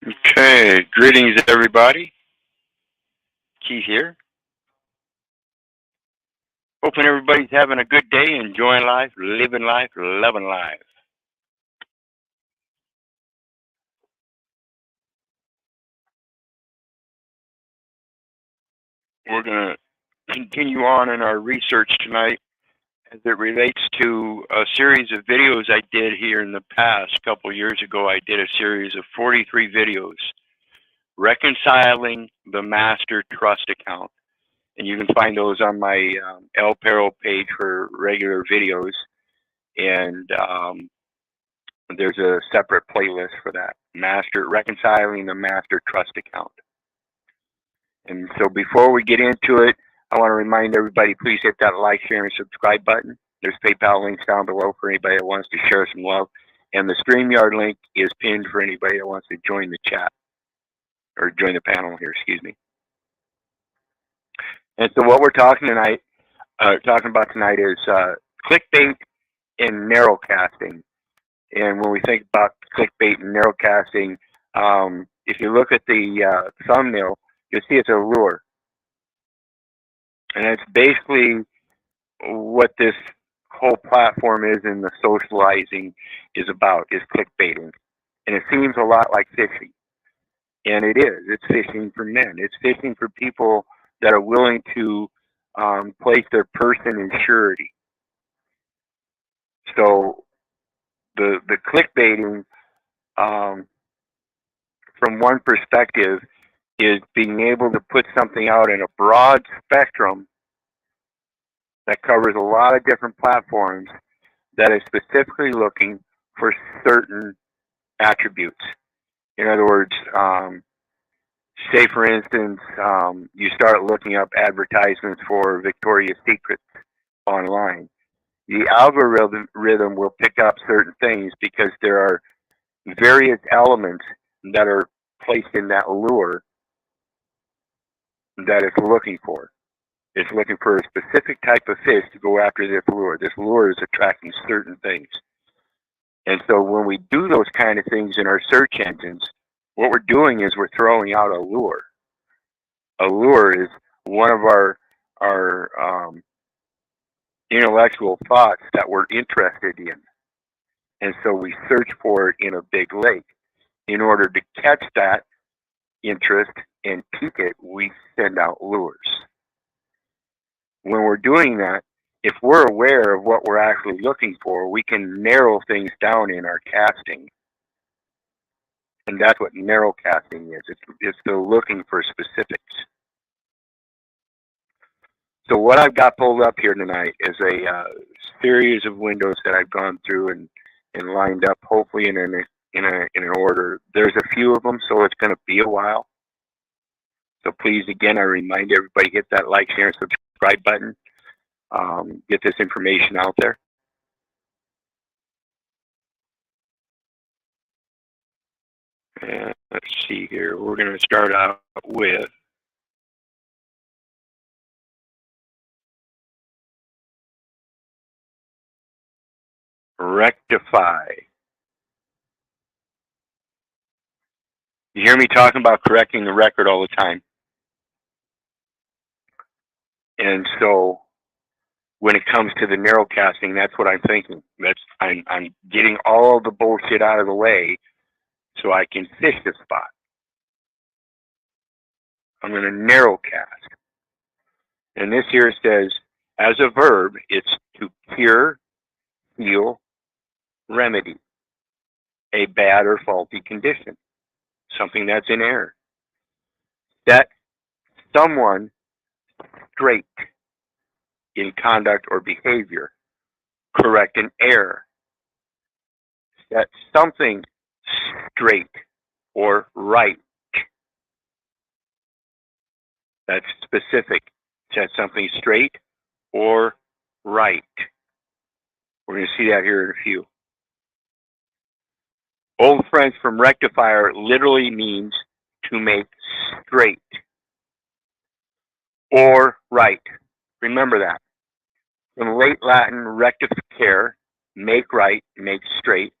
Okay, greetings everybody. Keith here. Hoping everybody's having a good day, enjoying life, living life, loving life. We're going to continue on in our research tonight as it relates to a series of videos I did here in the past. A couple years ago, I did a series of 43 videos reconciling the master trust account. And you can find those on my El Perro page for regular videos. And there's a separate playlist for that. Reconciling the master trust account. And so before we get into it, I want to remind everybody, please hit that like, share, and subscribe button. There's PayPal links down below for anybody that wants to share some love. And the StreamYard link is pinned for anybody that wants to join the chat, or join the panel here, excuse me. And so what we're talking about tonight is clickbait and narrowcasting. And when we think about clickbait and narrowcasting, if you look at the thumbnail, you'll see it's a lure. And it's basically what this whole platform is in the socializing is about, is clickbaiting. And it seems a lot like fishing. And it is. It's fishing for men. It's fishing for people that are willing to place their person in surety. So the clickbaiting, from one perspective, is being able to put something out in a broad spectrum that covers a lot of different platforms that is specifically looking for certain attributes. In other words, say for instance, you start looking up advertisements for Victoria's Secret online. The algorithm will pick up certain things because there are various elements that are placed in that lure that it's looking for. It's looking for a specific type of fish to go after this lure. This lure is attracting certain things. And so when we do those kind of things in our search engines, what we're doing is we're throwing out a lure. A lure is one of our intellectual thoughts that we're interested in. And so we search for it in a big lake. In order to catch that interest and pique it, we send out lures. When we're doing that, if we're aware of what we're actually looking for, we can narrow things down in our casting. And that's what narrowcasting is. It's the looking for specifics. So what I've got pulled up here tonight is a series of windows that I've gone through and lined up, hopefully in an order. There's a few of them, so it's going to be a while. So please, again, I remind everybody, hit that like, share, and subscribe button. Get this information out there. And let's see here. We're going to start out with rectify. You hear me talking about correcting the record all the time. And so when it comes to the narrowcasting, that's what I'm thinking. I'm getting all the bullshit out of the way so I can fish the spot. I'm going to narrowcast. And this here says, as a verb, it's to cure, heal, remedy a bad or faulty condition, something that's in error. Set someone straight in conduct or behavior, correct an error. Set something straight or right. That's specific. Set something straight or right. We're going to see that here in a few. Old French from rectifier literally means to make straight or right. Remember that. From late Latin rectificare, make right, make straight.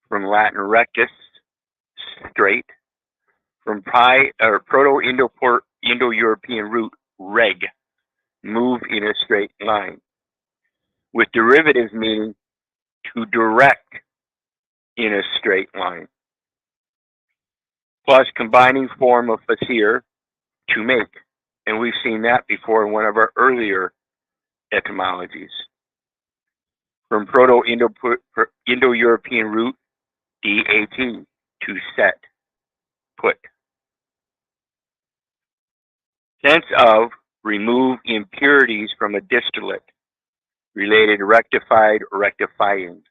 From Latin rectus, straight, from Proto-Indo-European root reg, move in a straight line, with derivatives meaning to direct in a straight line, plus combining form of facere, to make. And we've seen that before in one of our earlier etymologies. From Proto-Indo-European root dat, to set, put. Sense of remove impurities from a distillate, related rectified, rectifying.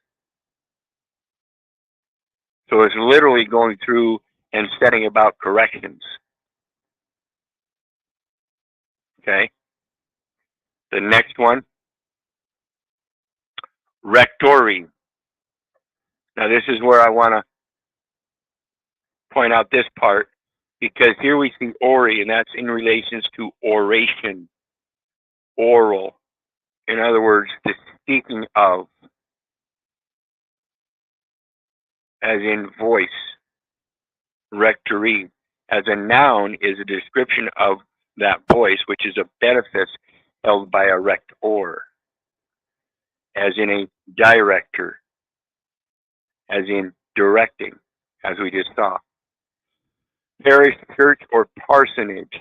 So it's literally going through and setting about corrections. Okay. The next one, rectory. Now this is where I want to point out this part, because here we see ori, and that's in relations to oration, oral. In other words, the speaking of, as in voice. Rectory, as a noun, is a description of that voice, which is a benefice held by a rector, as in a director, as in directing, as we just saw. Parish, church, or parsonage,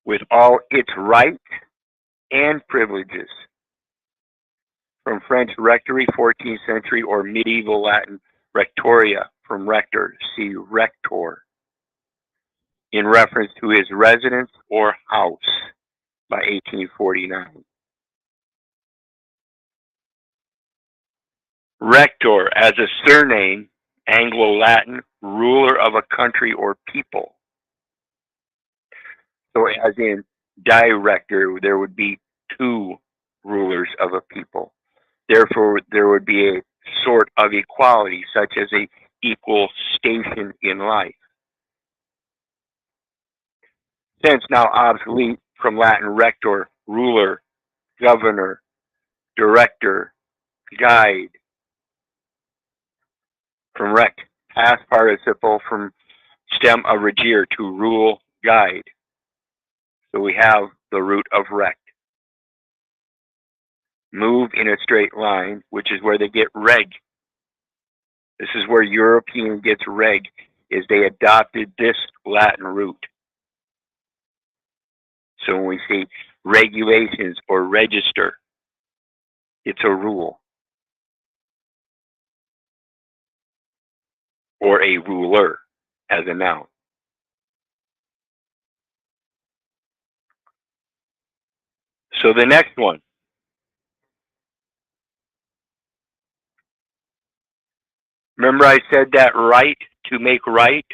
with all its rights and privileges. From French rectory, 14th century, or medieval Latin rectoria, from rector, see rector, in reference to his residence or house by 1849. Rector, as a surname, Anglo-Latin, ruler of a country or people. So as in director, there would be two rulers of a people. Therefore, there would be a sort of equality, such as a equal station in life. Since now obsolete from Latin rector, ruler, governor, director, guide. From rect, past participle, from stem of regere, to rule, guide. So we have the root of rect. Move in a straight line, which is where they get reg. This is where European gets reg, is they adopted this Latin root. So when we see regulations or register, it's a rule. Or a ruler, as a noun. So the next one. Remember I said that right, to make right?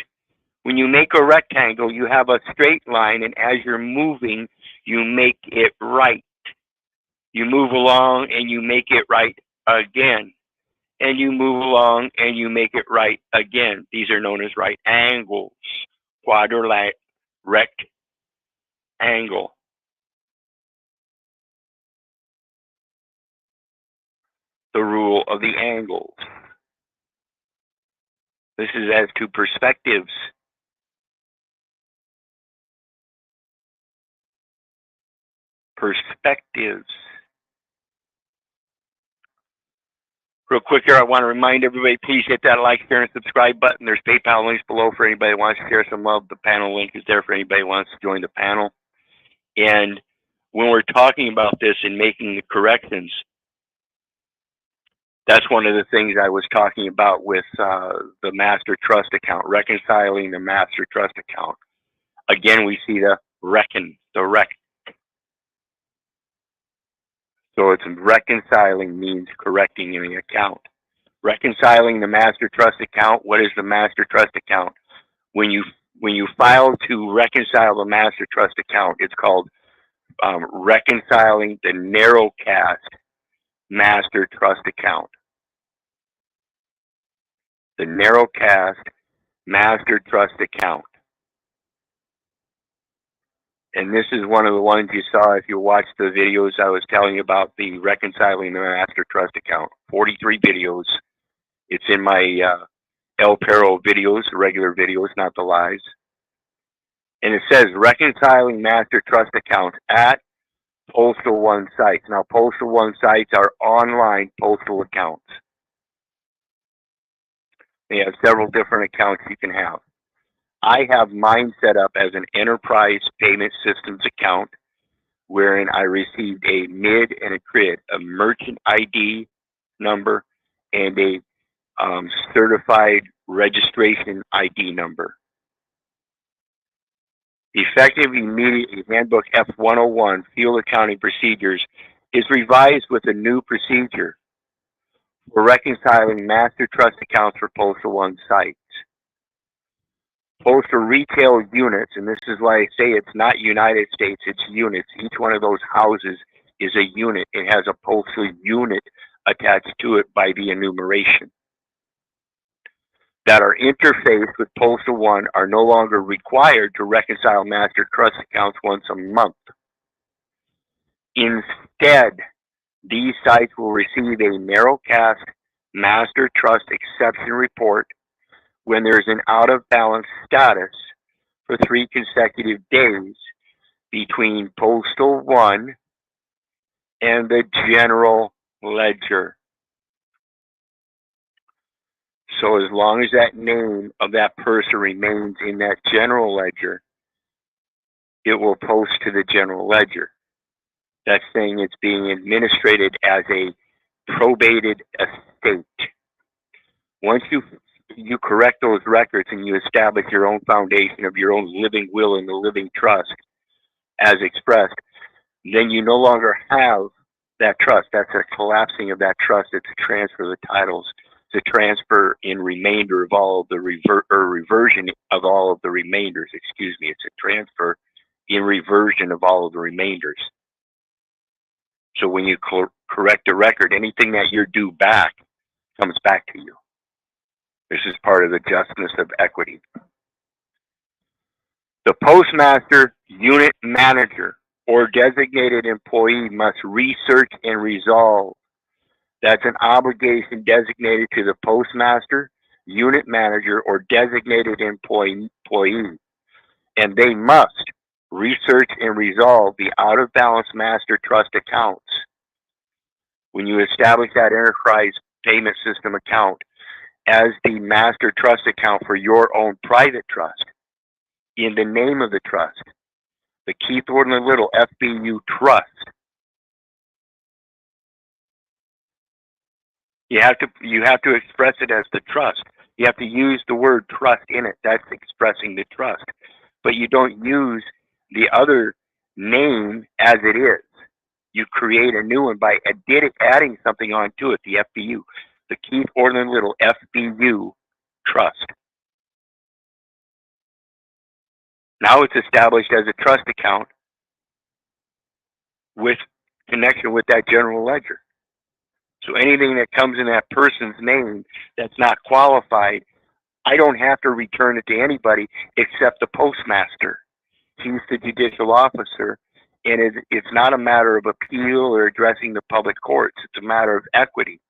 When you make a rectangle, you have a straight line, and as you're moving, you make it right. You move along and you make it right again. And you move along and you make it right again. These are known as right angles. Quadrilateral, rectangle. The rule of the angles. This is as to perspectives. Perspectives. Real quick here, I want to remind everybody, please hit that like, share, and subscribe button. There's PayPal links below for anybody who wants to share some love. The panel link is there for anybody who wants to join the panel. And when we're talking about this and making the corrections, that's one of the things I was talking about with the master trust account, reconciling the master trust account. Again, we see the reckon, the rec. So it's reconciling means correcting in the account. Reconciling the master trust account. What is the master trust account? When you file to reconcile the master trust account, it's called reconciling the Narrowcast master trust account. The Narrowcast master trust account. And this is one of the ones you saw if you watched the videos I was telling you about, the reconciling the master trust account. 43 videos. It's in my El Perro videos, regular videos, not the lies. And it says reconciling master trust accounts at Postal One sites. Now, Postal One sites are online postal accounts. They have several different accounts you can have. I have mine set up as an enterprise payment systems account wherein I received a MID and a CRID, a merchant ID number and a certified registration ID number. Effective immediately, Handbook F101, Field Accounting Procedures, is revised with a new procedure for reconciling master trust accounts for Postal One sites. Postal retail units, and this is why I say it's not United States, it's units. Each one of those houses is a unit. It has a postal unit attached to it by the enumeration. That are interfaced with Postal One are no longer required to reconcile master trust accounts once a month. Instead, these sites will receive a narrowcast master trust exception report when there's an out of balance status for 3 consecutive days between Postal One and the general ledger. So as long as that name of that person remains in that general ledger, it will post to the general ledger. That's saying it's being administrated as a probated estate. Once you correct those records and you establish your own foundation of your own living will and the living trust as expressed, then you no longer have that trust. That's a collapsing of that trust. It's a transfer of the titles. It's a transfer in remainder of all of the reversion of all of the remainders. Excuse me. It's a transfer in reversion of all of the remainders. So when you correct a record, anything that you're due back comes back to you. This is part of the justness of equity. The postmaster, unit manager, or designated employee must research and resolve. That's an obligation designated to the postmaster, unit manager, or designated employee. And they must research and resolve the out-of-balance master trust accounts. When you establish that enterprise payment system account as the master trust account for your own private trust, in the name of the trust, the Keith Orland Little FBU Trust, you have to express it as the trust. You have to use the word trust in it. That's expressing the trust. But you don't use the other name as it is. You create a new one by adding something onto it, the FBU, the Keith Orland Little FBU Trust. Now it's established as a trust account with connection with that general ledger. So anything that comes in that person's name that's not qualified, I don't have to return it to anybody except the postmaster. He's the judicial officer, and it's not a matter of appeal or addressing the public courts. It's a matter of equity.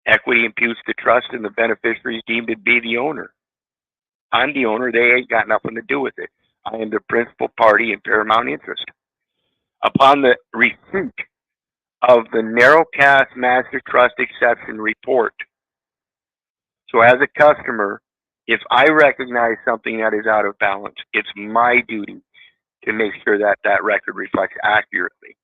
Equity imputes the trust, and the beneficiary is deemed to be the owner. I'm the owner. They ain't got nothing to do with it. I am the principal party in paramount interest. Upon the receipt of the Narrowcast Master Trust Exception Report, so as a customer, if I recognize something that is out of balance, it's my duty to make sure that that record reflects accurately.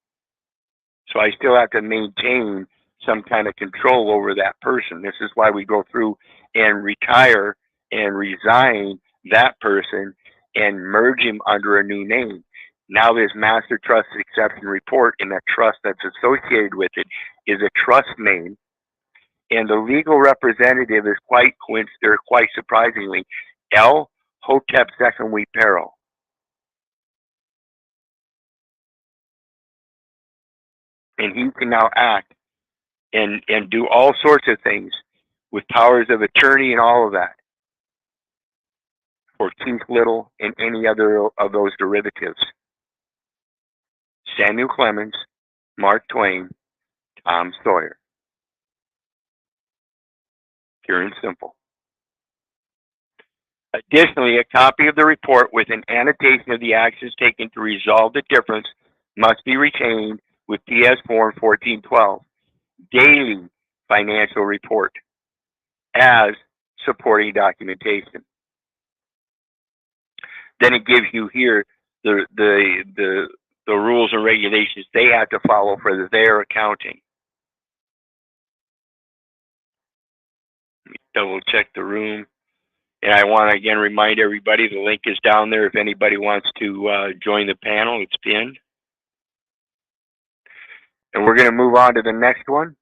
So I still have to maintain some kind of control over that person. This is why we go through and retire and resign that person and merge him under a new name. Now this master trust exception report and that trust that's associated with it is a trust name, and the legal representative is quite surprisingly L. Hotep II Perro. And he can now act and do all sorts of things with powers of attorney and all of that for Keith Little and any other of those derivatives. Samuel Clemens, Mark Twain, Tom Sawyer. Pure and simple. Additionally, a copy of the report with an annotation of the actions taken to resolve the difference must be retained with PS Form 1412, daily financial report, as supporting documentation. Then it gives you here the rules and regulations they have to follow for their accounting. Double check the room. And I want to again remind everybody the link is down there if anybody wants to join the panel. It's pinned. And we're going to move on to the next one.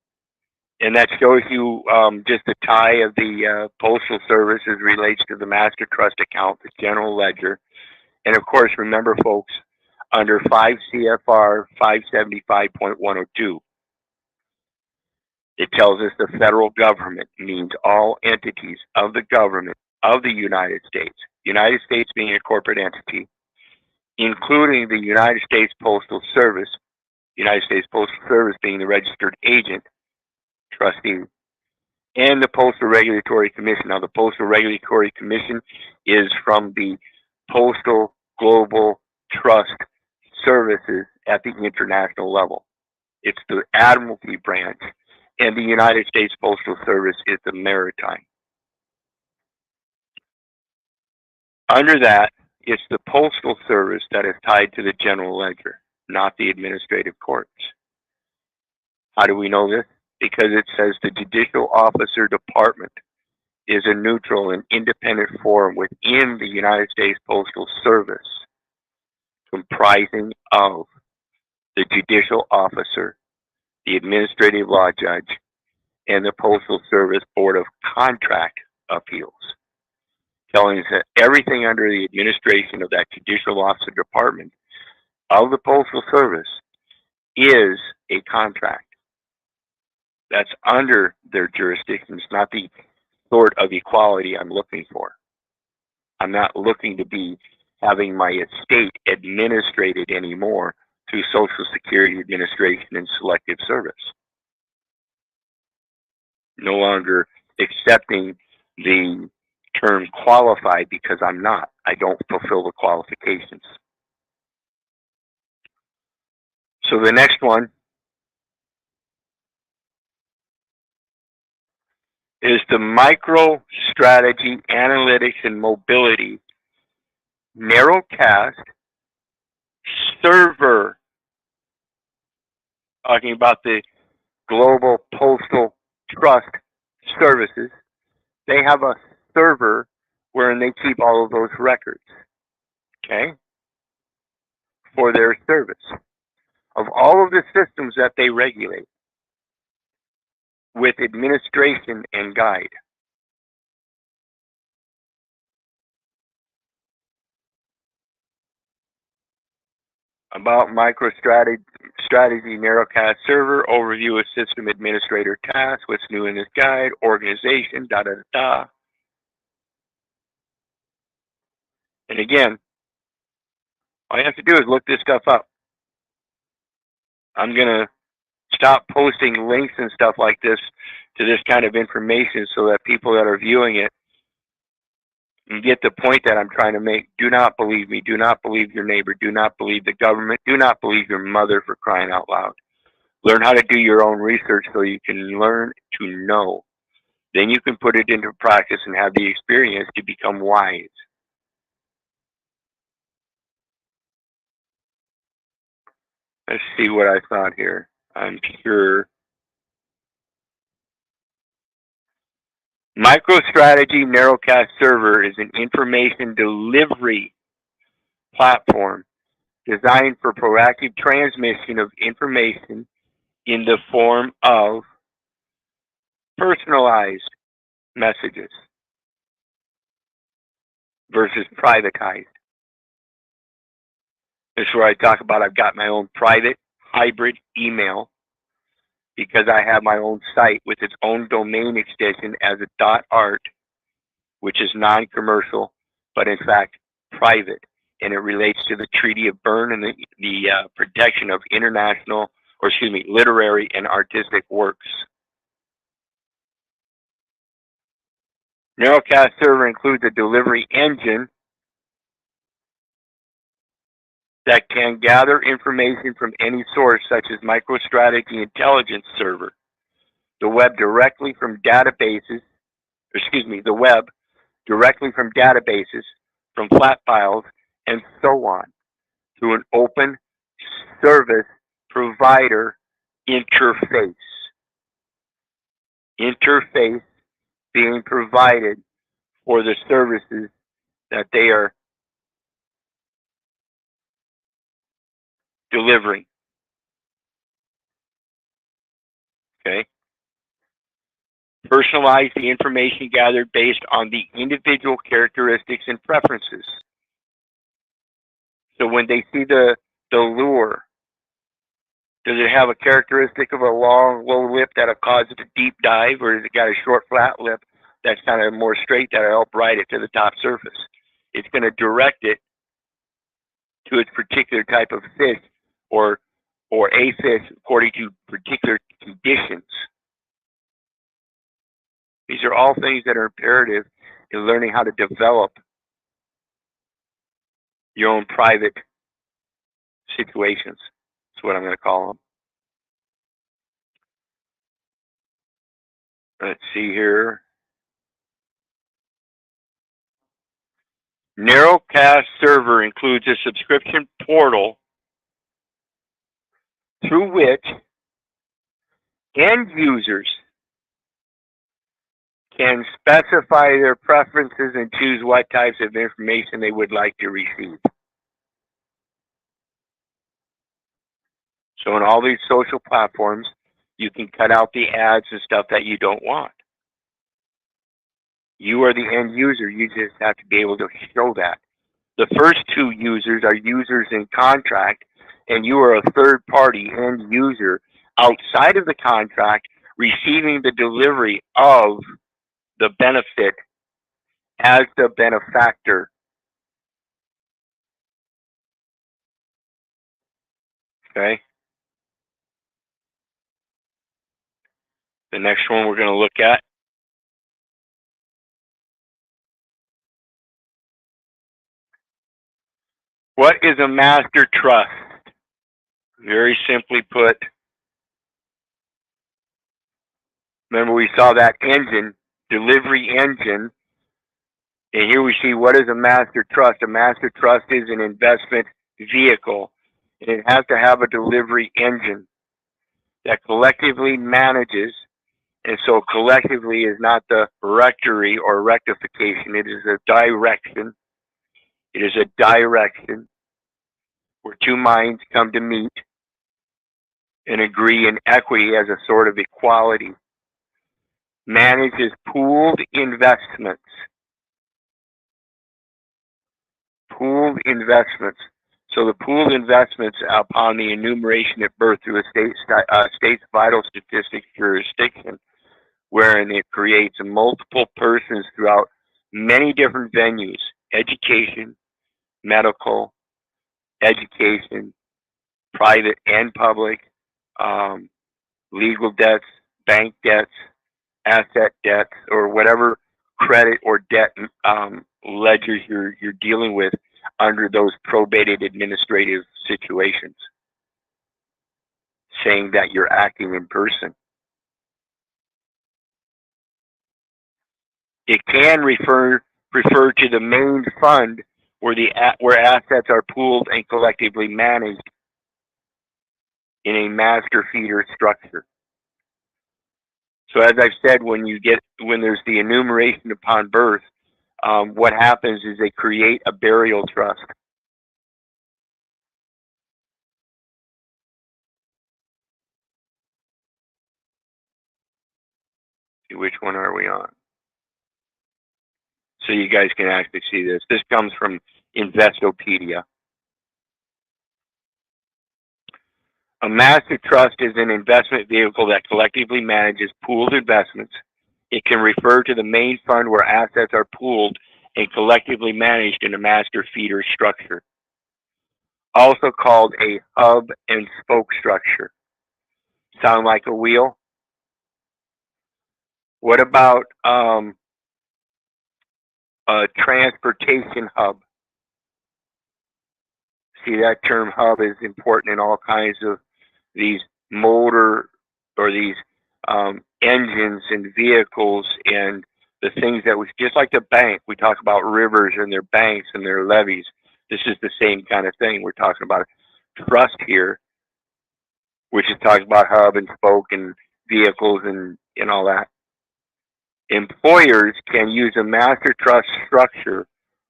And that shows you just the tie of the Postal Service as relates to the Master Trust account, the General Ledger. And of course, remember folks, under 5 CFR 575.102, it tells us the federal government means all entities of the government of the United States being a corporate entity, including the United States Postal Service, United States Postal Service being the registered agent, trustee, and the Postal Regulatory Commission. Now, the Postal Regulatory Commission is from the Postal Global Trust Services at the international level. It's the Admiralty branch, and the United States Postal Service is the maritime. Under that, it's the Postal Service that is tied to the General Ledger, not the administrative courts. How do we know this? Because it says the Judicial Officer Department is a neutral and independent forum within the United States Postal Service, comprising of the Judicial Officer, the Administrative Law Judge, and the Postal Service Board of Contract Appeals, telling us that everything under the administration of that Judicial Officer Department of the Postal Service is a contract. That's under their jurisdiction. It's not the sort of equality I'm looking for. I'm not looking to be having my estate administrated anymore through Social Security Administration and Selective Service. No longer accepting the term qualified because I'm not. I don't fulfill the qualifications. So the next one is the MicroStrategy Analytics and Mobility Narrowcast Server, talking about the Global Postal Trust Services. They have a server wherein they keep all of those records, okay, for their service of all of the systems that they regulate with administration and guide. About MicroStrategy Narrowcast Server, overview of system administrator tasks, what's new in this guide, organization, da-da-da-da. And again, all you have to do is look this stuff up. I'm going to stop posting links and stuff like this to this kind of information so that people that are viewing it and get the point that I'm trying to make. Do not believe me. Do not believe your neighbor. Do not believe the government. Do not believe your mother, for crying out loud. Learn how to do your own research so you can learn to know. Then you can put it into practice and have the experience to become wise. Let's see what I thought here. I'm sure. MicroStrategy Narrowcast Server is an information delivery platform designed for proactive transmission of information in the form of personalized messages versus privatized. This is where I talk about I've got my own private hybrid email because I have my own site with its own domain extension as a .art, which is non-commercial, but in fact private, and it relates to the Treaty of Berne and the protection of literary and artistic works. Narrowcast server includes a delivery engine that can gather information from any source, such as MicroStrategy Intelligence Server, the web directly from databases, the web directly from databases, from flat files, and so on, through an open service provider interface. Interface being provided for the services that they are delivering. Okay? Personalize the information gathered based on the individual characteristics and preferences. So when they see the lure, does it have a characteristic of a long, low lip that'll cause it to deep dive, or has it got a short, flat lip that's kind of more straight that'll help ride it to the top surface? It's going to direct it to its particular type of fish, or a fish according to particular conditions. These are all things that are imperative in learning how to develop your own private situations. That's what I'm going to call them. Let's see here. Narrowcast server includes a subscription portal through which end users can specify their preferences and choose what types of information they would like to receive. So in all these social platforms, you can cut out the ads and stuff that you don't want. You are the end user. You just have to be able to show that. The first two users are users in contract, and you are a third party end user outside of the contract receiving the delivery of the benefit as the benefactor. Okay? The next one we're going to look at. What is a master trust? Very simply put, remember we saw that engine, delivery engine, and here we see what is a master trust. A master trust is an investment vehicle, and it has to have a delivery engine that collectively manages, and so collectively is not the rectory or rectification, it is a direction. It is a direction where two minds come to meet and agree in equity as a sort of equality. Manages pooled investments. Pooled investments. So the pooled investments upon the enumeration at birth through a state's vital statistics jurisdiction, wherein it creates multiple persons throughout many different venues: education, medical, education, private and public, legal debts, bank debts, asset debts, or whatever credit or debt ledgers you're dealing with under those probated administrative situations, saying that you're acting in person. It can refer to the main fund where assets are pooled and collectively managed in a master feeder structure. So as I've said, when there's the enumeration upon birth, what happens is they create a burial trust. See, which one are we on? So you guys can actually see this. This comes from Investopedia. A master trust is an investment vehicle that collectively manages pooled investments. It can refer to the main fund where assets are pooled and collectively managed in a master feeder structure, also called a hub and spoke structure. Sound like a wheel? What about a transportation hub. See, that term hub is important in all kinds of these motor or these engines and vehicles and the things that was just like the bank. We talk about rivers and their banks and their levees. This is the same kind of thing. We're talking about trust here, which is talking about hub and spoke and vehicles and all that. Employers can use a master trust structure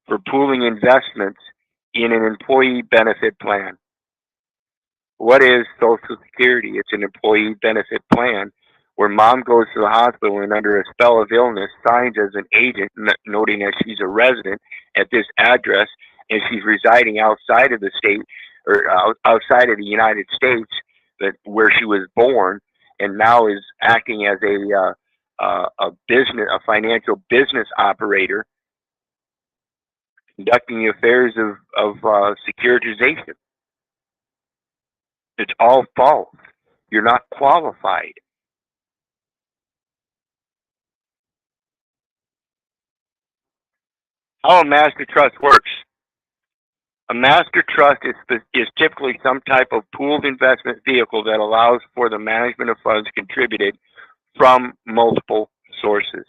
for pooling investments in an employee benefit plan. What is Social Security? It's an employee benefit plan where mom goes to the hospital and under a spell of illness signs as an agent, noting that she's a resident at this address and she's residing outside of the state or outside of the United States that where she was born, and now is acting as a financial business operator, conducting the affairs of securitization. It's all false. You're not qualified. How a master trust works. A master trust is typically some type of pooled investment vehicle that allows for the management of funds contributed from multiple sources.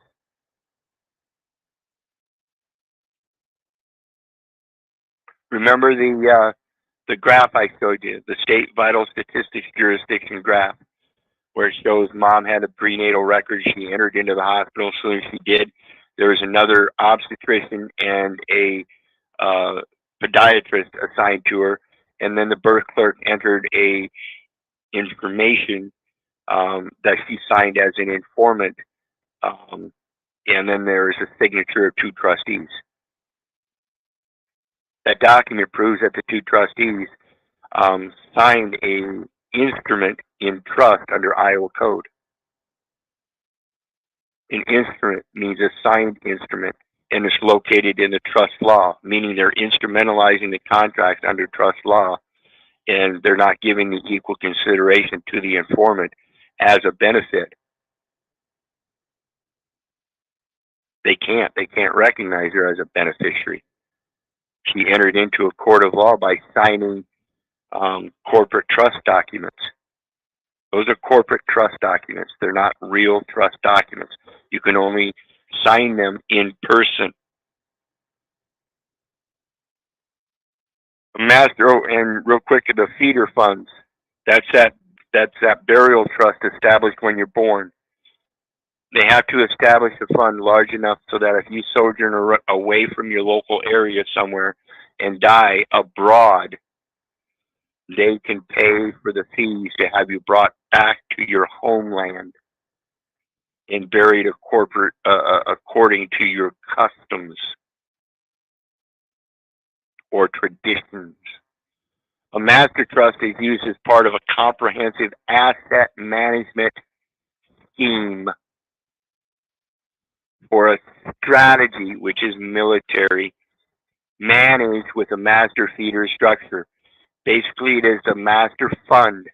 Remember the graph I showed you, the state vital statistics jurisdiction graph, where it shows mom had a prenatal record. She entered into the hospital. As soon as she did, there was another obstetrician and a podiatrist assigned to her, and then the birth clerk entered a information that she signed as an informant, um, and then there is a signature of two trustees. That document proves that the two trustees signed a instrument in trust under Iowa code. An instrument means a signed instrument, and it's located in the trust law, meaning they're instrumentalizing the contract under trust law, and they're not giving the equal consideration to the informant as a benefit. They can't. They can't recognize her as a beneficiary. She entered into a court of law by signing corporate trust documents. Those are corporate trust documents. They're not real trust documents. You can only sign them in person. Master, oh, and real quick, the feeder funds. That's that burial trust established when you're born. They have to establish a fund large enough so that if you sojourn away from your local area somewhere and die abroad, they can pay for the fees to have you brought back to your homeland and buried according to your customs or traditions. A master trust is used as part of a comprehensive asset management scheme for a strategy which is military, managed with a master feeder structure. Basically, it is a master fund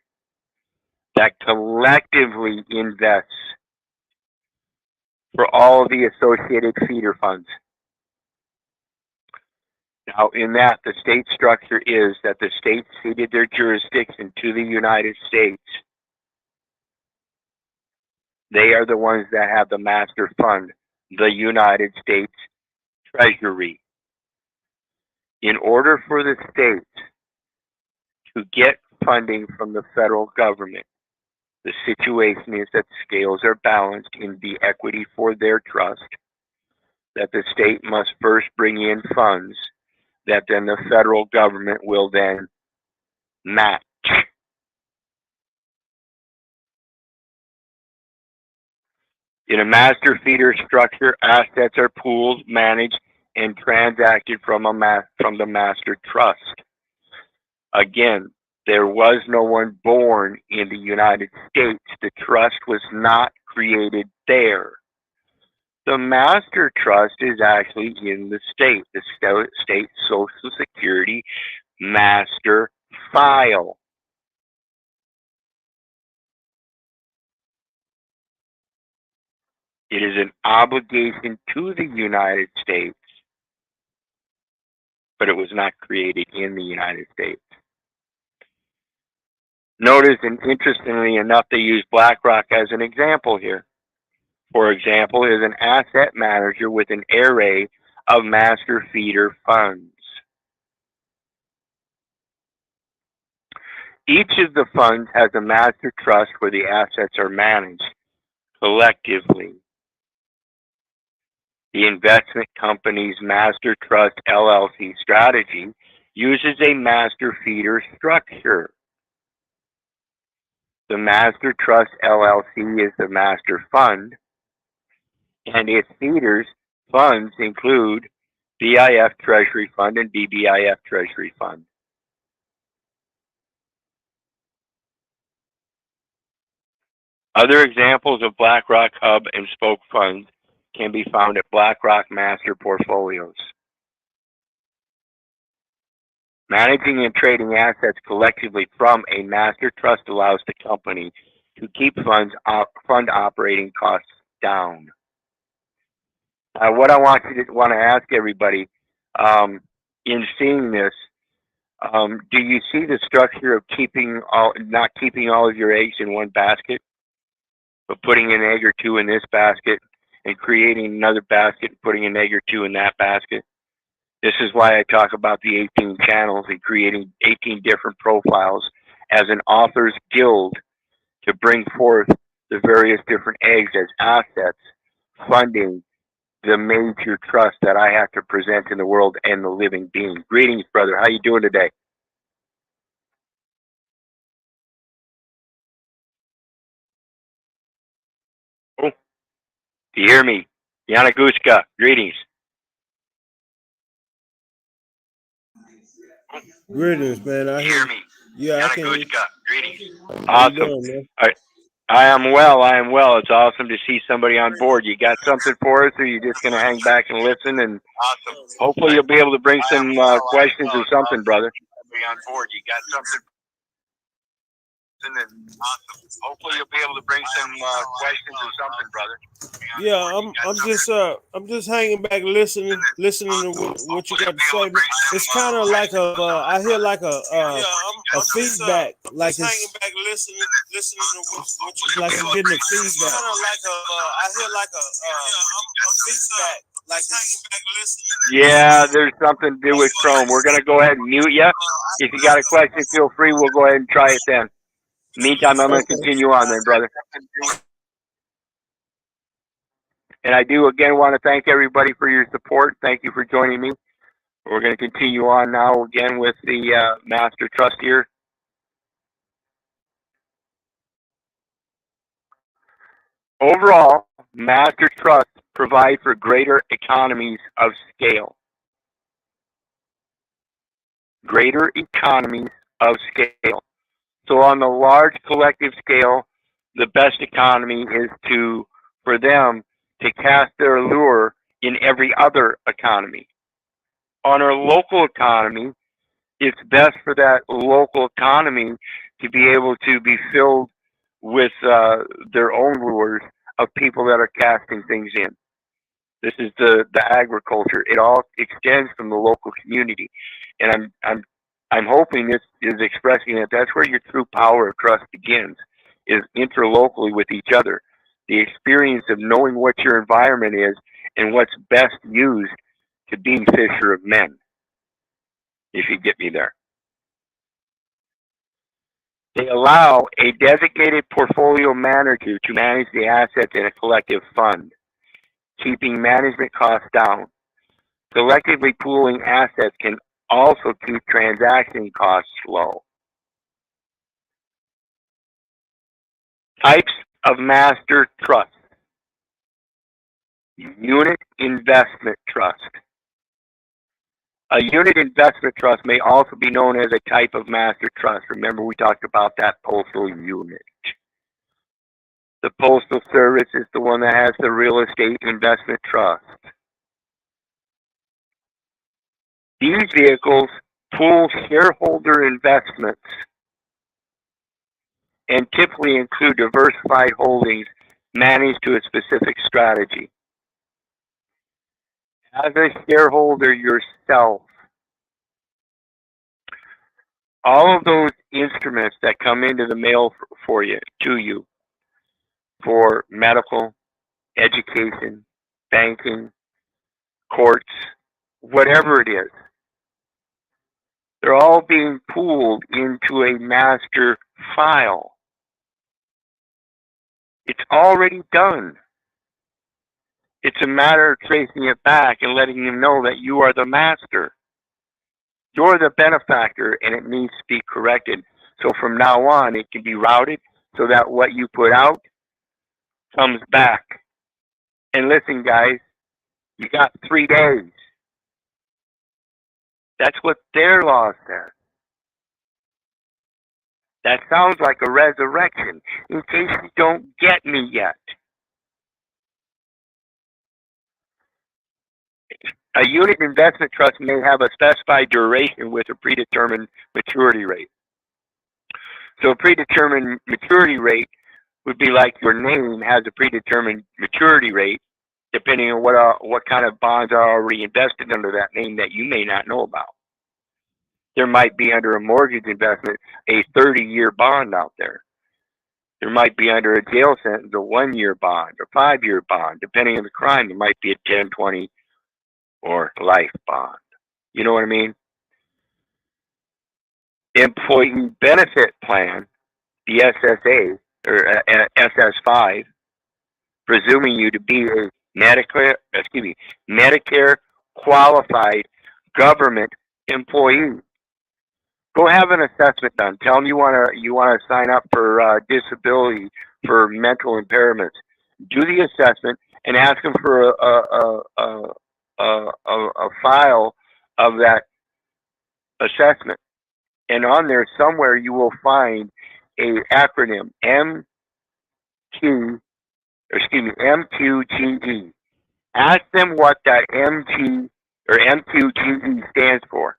that collectively invests for all the associated feeder funds. Now, in that, the state structure is that the states ceded their jurisdiction to the United States. They are the ones that have the master fund, the United States Treasury. In order for the states to get funding from the federal government, the situation is that scales are balanced in the equity for their trust, that the state must first bring in funds that then the federal government will then match. In a master feeder structure, assets are pooled, managed, and transacted from the master trust. Again, there was no one born in the United States. The trust was not created there. The master trust is actually in the state Social Security master file. It is an obligation to the United States but it was not created in the United States. Notice, and interestingly enough, they use BlackRock as an example here. For example, is an asset manager with an array of master feeder funds. Each of the funds has a master trust where the assets are managed collectively. The investment company's master trust LLC strategy uses a master feeder structure. The master trust LLC is the master fund, and its feeders funds include BIF Treasury Fund and BBIF Treasury Fund. Other examples of BlackRock hub and spoke funds can be found at BlackRock Master Portfolios. Managing and trading assets collectively from a master trust allows the company to keep fund operating costs down. What I want to ask everybody, in seeing this, do you see the structure of not keeping all of your eggs in one basket, but putting an egg or two in this basket and creating another basket and putting an egg or two in that basket? This is why I talk about the 18 channels and creating 18 different profiles as an author's guild to bring forth the various different eggs as assets, funding the major trust that I have to present in the world and the living being. Greetings, brother. How you doing today? Oh, do you hear me? Yanaguska, greetings. Greetings, man. I hear me. Yeah, I can hear you. Greetings. How you Awesome. doing, man? I am well. I am well. It's awesome to see somebody on board. You got something for us, or you just going to hang back and listen? And hopefully you'll be able to bring some questions or something, brother. On board. You got something? Hopefully you'll be able to bring some questions or something, brother. Yeah, I'm just hanging back, listening to what you got to say. It's kind of like I hear like a feedback, like it's listening to what you like I'm getting a feedback. kind of like I hear like a feedback, like Yeah, there's something to do with Chrome. We're going to go ahead and mute you. If you got a question, feel free. We'll go ahead and try it then. Meantime, I'm going to continue on then, brother. And I do again want to thank everybody for your support. Thank you for joining me. We're going to continue on now again with the Master Trust here. Overall, Master Trusts provide for greater economies of scale. Greater economies of scale. So on the large collective scale, the best economy is for them to cast their lure in every other economy. On our local economy, it's best for that local economy to be able to be filled with their own lures of people that are casting things in. This is the agriculture. It all extends from the local community, and I'm hoping this is expressing that that's where your true power of trust begins, is interlocally with each other. The experience of knowing what your environment is and what's best used to be fisher of men, if you get me there. They allow a designated portfolio manager to manage the assets in a collective fund, keeping management costs down. Collectively pooling assets can also keep transaction costs low. Types of master trust. Unit investment trust. A unit investment trust may also be known as a type of master trust. Remember, we talked about that postal unit. The Postal Service is the one that has the real estate investment trust. These vehicles pool shareholder investments and typically include diversified holdings managed to a specific strategy. As a shareholder yourself, all of those instruments that come into the mail for you, to you, for medical, education, banking, courts, whatever it is, they're all being pooled into a master file. It's already done. It's a matter of tracing it back and letting them know that you are the master. You're the benefactor, and it needs to be corrected. So from now on, it can be routed so that what you put out comes back. And listen, guys, you got 3 days. That's what their law says. That sounds like a resurrection, in case you don't get me yet. A unit investment trust may have a specified duration with a predetermined maturity rate. So a predetermined maturity rate would be like your name has a predetermined maturity rate, depending on what kind of bonds are already invested under that name that you may not know about. There might be under a mortgage investment a 30-year bond out there. There might be under a jail sentence a 1-year bond, a 5-year bond, depending on the crime. There might be a 10, 20, or life bond. You know what I mean? Employee benefit plan, the SSA or SS5, presuming you to be a Medicare qualified government employee. Go have an assessment done. Tell them you want to sign up for disability, for mental impairments. Do the assessment and ask them for a file of that assessment. And on there somewhere you will find a acronym MQGE. Ask them what that MQGE stands for.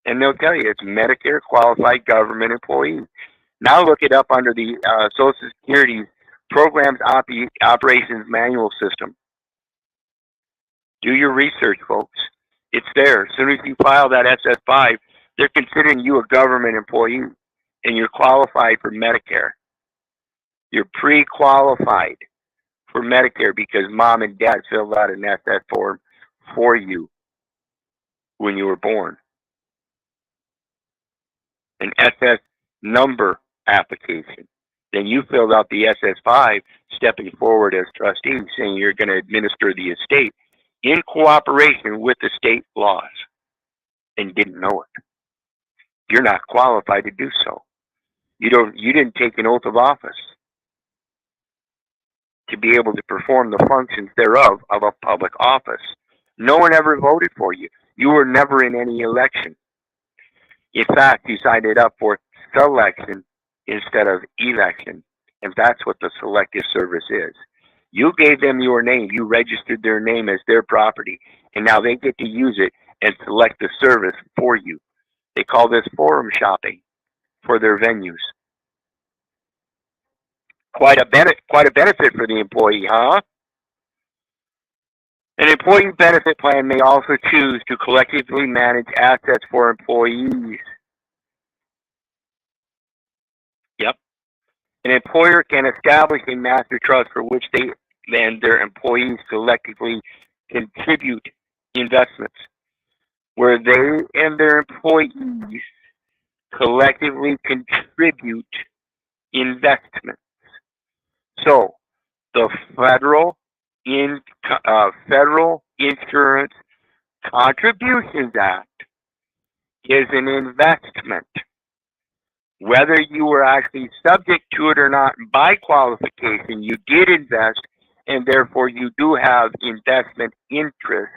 And they'll tell you it's Medicare Qualified Government Employee. Now look it up under the Social Security Programs Operations Manual System. Do your research, folks. It's there. As soon as you file that SS5, they're considering you a government employee, and you're qualified for Medicare. You're pre-qualified for Medicare because mom and dad filled out an SS form for you when you were born. An SS number application. Then you filled out the SS5, stepping forward as trustee, saying you're going to administer the estate in cooperation with the state laws, and didn't know it. You're not qualified to do so. You didn't take an oath of office to be able to perform the functions thereof of a public office. No one ever voted for you. You were never in any election. In fact, you signed it up for selection instead of election, and that's what the selective service is. You gave them your name. You registered their name as their property, and now they get to use it and select the service for you. They call this forum shopping for their venues. Quite a benefit for the employee, huh? An employee benefit plan may also choose to collectively manage assets for employees. Yep. An employer can establish a master trust for which they and their employees collectively contribute investments, where they and their employees collectively contribute investments. So, the Federal Insurance Contributions Act is an investment. Whether you were actually subject to it or not by qualification, you did invest, and therefore you do have investment interest.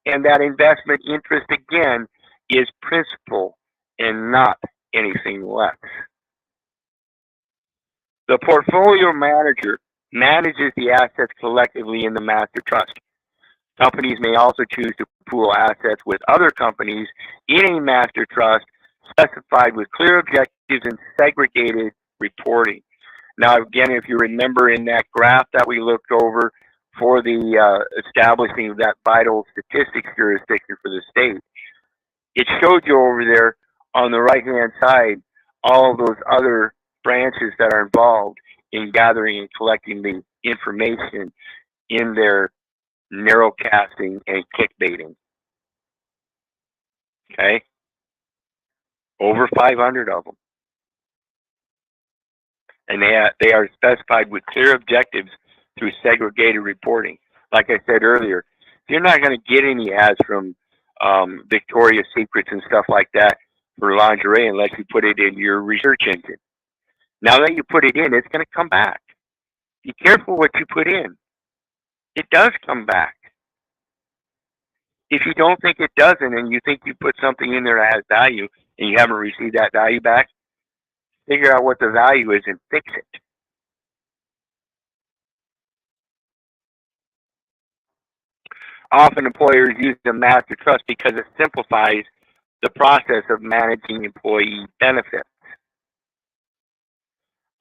And that investment interest, again, is principal and not anything less. The portfolio manager manages the assets collectively in the master trust. Companies may also choose to pool assets with other companies in a master trust specified with clear objectives and segregated reporting. Now, again, if you remember in that graph that we looked over for the establishing of that vital statistics jurisdiction for the state, it showed you over there on the right-hand side all of those other branches that are involved in gathering and collecting the information in their narrowcasting and clickbaiting. Okay? Over 500 of them. And they are specified with clear objectives through segregated reporting. Like I said earlier, you're not going to get any ads from Victoria's Secrets and stuff like that for lingerie unless you put it in your research engine. Now that you put it in, it's going to come back. Be careful what you put in. It does come back. If you don't think it doesn't and you think you put something in there that has value and you haven't received that value back, figure out what the value is and fix it. Often employers use the master trust because it simplifies the process of managing employee benefits.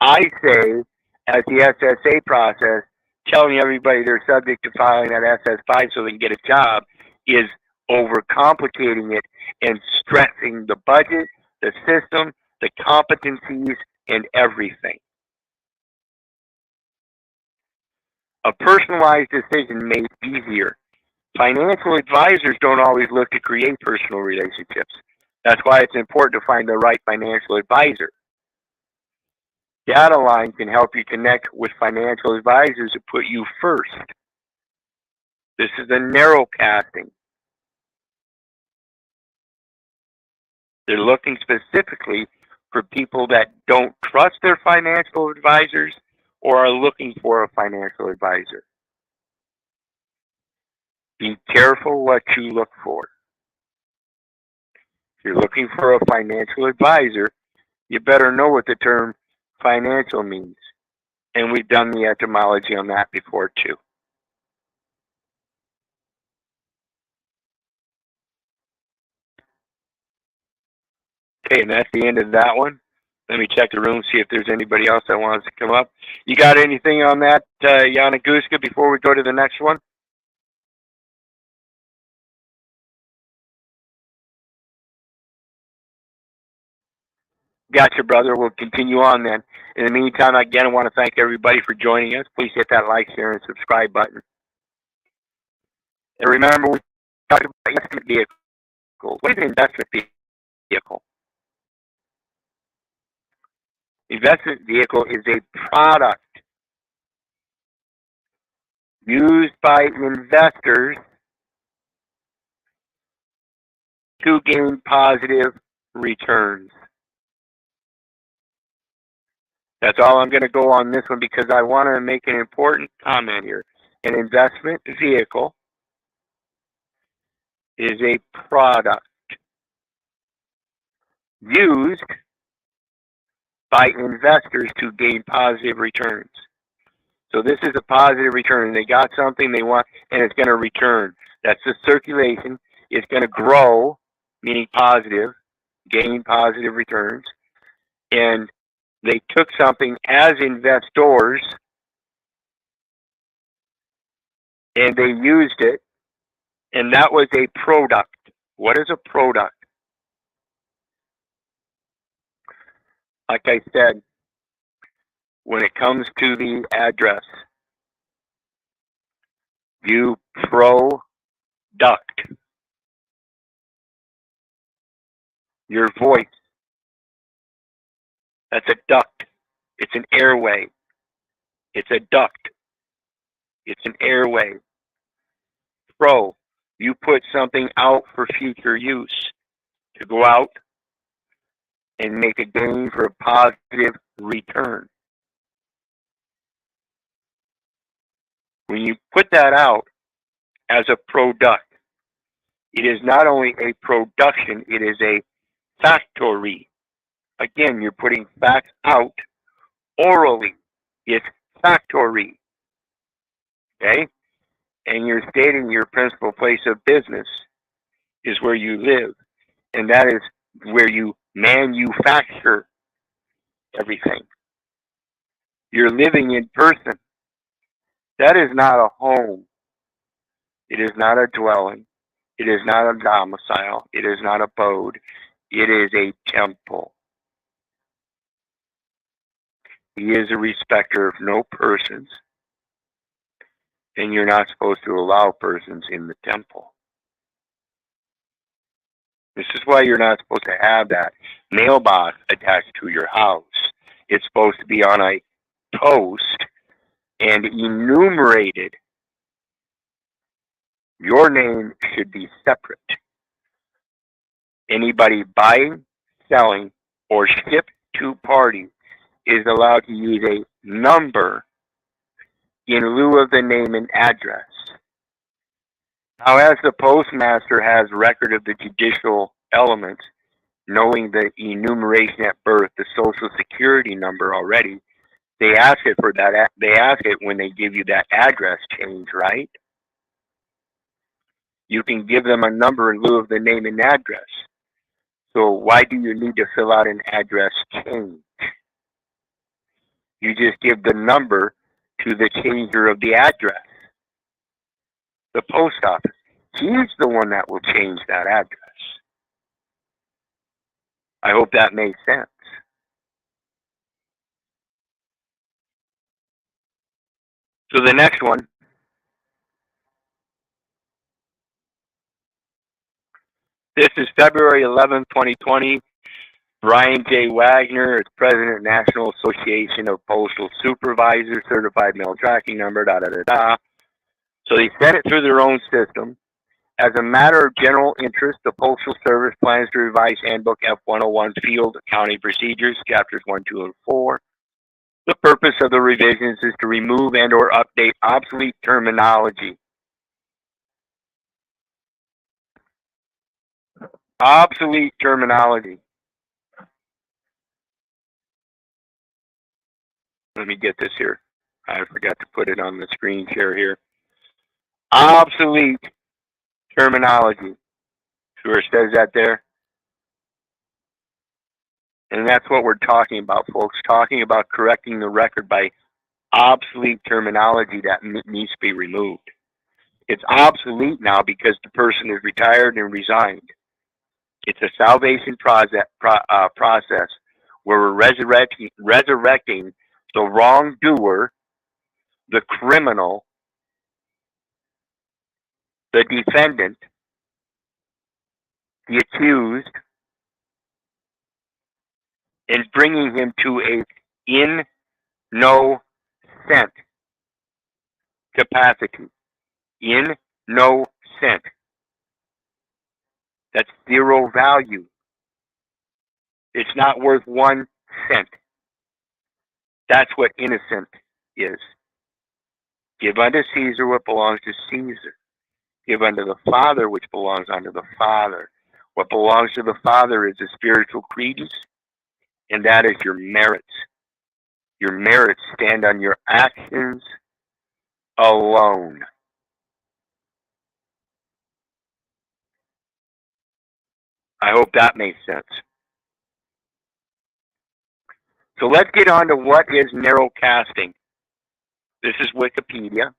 I say, as the SSA process, telling everybody they're subject to filing that SS5 so they can get a job is overcomplicating it and stressing the budget, the system, the competencies, and everything. A personalized decision made easier. Financial advisors don't always look to create personal relationships. That's why it's important to find the right financial advisor. Data line can help you connect with financial advisors who put you first. This is the narrowcasting. They're looking specifically for people that don't trust their financial advisors or are looking for a financial advisor. Be careful what you look for. If you're looking for a financial advisor, you better know what the term financial means. And we've done the etymology on that before too. Okay, and that's the end of that one. Let me check the room, see if there's anybody else that wants to come up. You got anything on that, Yanaguska, before we go to the next one? Gotcha, brother. We'll continue on then. In the meantime, again, I want to thank everybody for joining us. Please hit that like, share, and subscribe button. And remember, we talked about investment vehicles. What is an investment vehicle? Investment vehicle is a product used by investors to gain positive returns. That's all I'm going to go on this one because I want to make an important comment here. An investment vehicle is a product used by investors to gain positive returns. So this is a positive return. They got something they want, and it's going to return. That's the circulation. It's going to grow, meaning positive, gain positive returns. And they took something as investors, and they used it, and that was a product. What is a product? Like I said, when it comes to the address, you product. Your voice. That's a duct. It's an airway. It's a duct. It's an airway. You put something out for future use to go out and make a gain for a positive return. When you put that out as a product, it is not only a production, it is a factory. Again, you're putting facts out orally. It's factory. Okay? And you're stating your principal place of business is where you live. And that is where you manufacture everything. You're living in person. That is not a home. It is not a dwelling. It is not a domicile. It is not a abode. It is a temple. He is a respecter of no persons, and you're not supposed to allow persons in the temple. This is why you're not supposed to have that mailbox attached to your house. It's supposed to be on a post and enumerated. Your name should be separate. Anybody buying, selling, or ship to party is allowed to use a number in lieu of the name and address. Now, as the postmaster has record of the judicial elements, knowing the enumeration at birth, the social security number already, they ask it for that. They ask it when they give you that address change, right? You can give them a number in lieu of the name and address. So why do you need to fill out an address change? You just give the number to the changer of the address, the post office. He's the one that will change that address. I hope that makes sense. So the next one, this is February 11, 2020. Brian J. Wagner is President, National Association of Postal Supervisors, Certified Mail Tracking Number, da-da-da-da. So they sent it through their own system. As a matter of general interest, the Postal Service plans to revise Handbook F-101 Field Accounting Procedures, Chapters 1, 2, and 4. The purpose of the revisions is to remove and or update obsolete terminology. Obsolete terminology. Let me get this here. I forgot to put it on the screen share here. Obsolete terminology. See where it says that there? And that's what we're talking about, folks. Talking about correcting the record by obsolete terminology that needs to be removed. It's obsolete now because the person is retired and resigned. It's a salvation process where we're resurrecting the wrongdoer, the criminal, the defendant, the accused, and bringing him to a in no cent capacity. In no cent. That's zero value. It's not worth 1 cent. That's what innocent is. Give unto Caesar what belongs to Caesar. Give unto the Father which belongs unto the Father. What belongs to the Father is the spiritual creeds, and that is your merits. Your merits stand on your actions alone. I hope that makes sense. So let's get on to what is narrowcasting. This is Wikipedia.